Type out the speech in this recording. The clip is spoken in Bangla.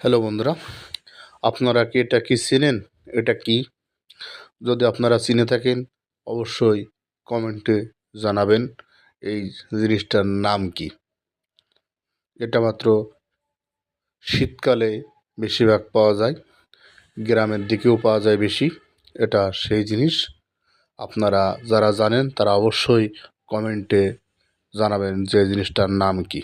হ্যালো বন্ধুরা, আপনারা কি এটা কি চেনেন? এটা কি? যদি আপনারা চিনে থাকেন অবশ্যই কমেন্টে জানাবেন এই জিনিসটার নাম কি। এটা মাত্র শীতকালে বেশিরভাগ পাওয়া যায়, গ্রামের দিকেও পাওয়া যায় বেশি। এটা সেই জিনিস, আপনারা যারা জানেন তারা অবশ্যই কমেন্টে জানাবেন যে জিনিসটার নাম কি।